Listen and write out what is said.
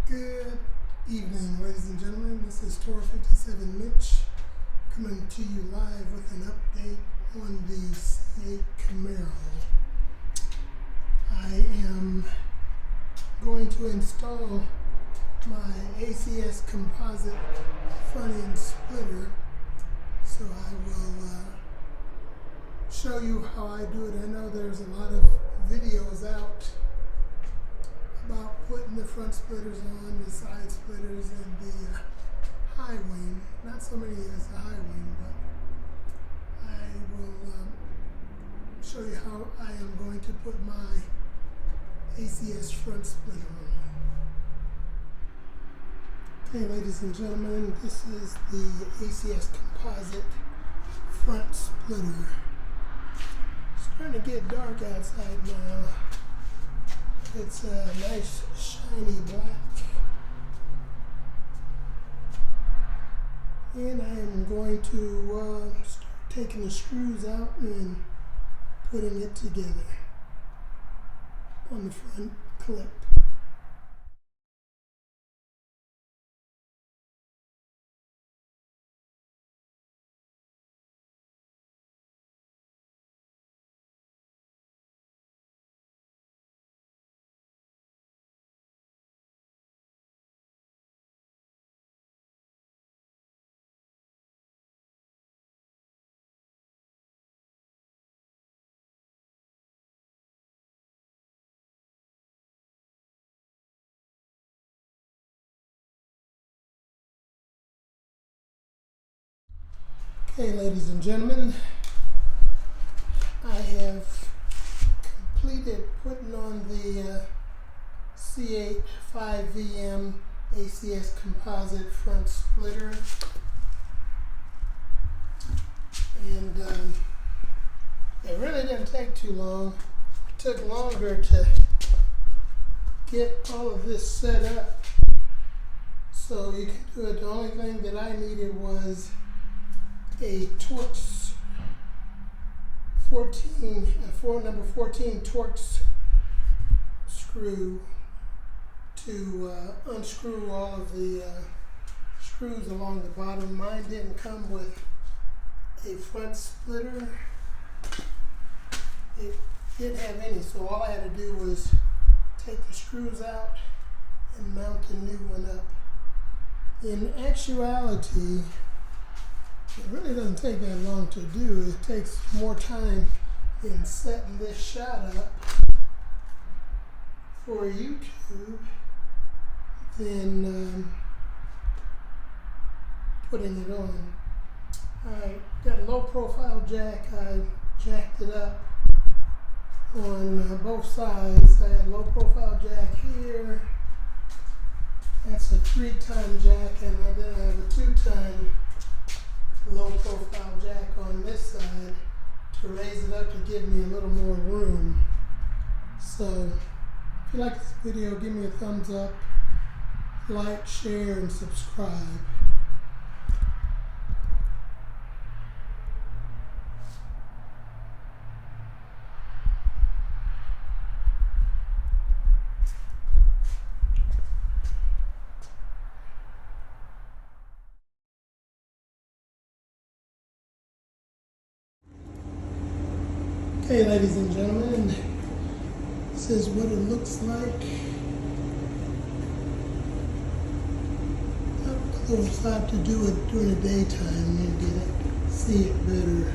Good evening, ladies and gentlemen. This is Tor 57 Mitch coming to you live with an update on the C8 Camaro. I am going to install my ACS composite front end splitter, so I will show you how I do it. I know there's a lot of videos out about putting the front splitters on, the side splitters, and the high wing. Not so many as the high wing, but I will show you how I am going to put my ACS front splitter on. Okay, ladies and gentlemen, this is the ACS composite front splitter. It's starting to get dark outside now. It's a nice shiny black, and I am going to start taking the screws out and putting it together on the front clip. Okay, ladies and gentlemen, I have completed putting on the C8 5VM ACS composite front splitter, and it really didn't take too long. It took longer to get all of this set up so you can do it. The only thing that I needed was a Torx number 14 Torx screw to unscrew all of the screws along the bottom. Mine didn't come with a front splitter. It didn't have any, so all I had to do was take the screws out and mount the new one up. In actuality, it really doesn't take that long to do. It takes more time in setting this shot up for YouTube than putting it on. I got a low profile jack. I jacked it up on both sides. I got a low profile jack here. That's a 3-ton jack, and then I have a 2-ton low profile jack on this side to raise it up to give me a little more room. So if you like this video, give me a thumbs up, like, share, and subscribe. Okay, ladies and gentlemen, this is what it looks like up close. I have to do it during the daytime and see it better.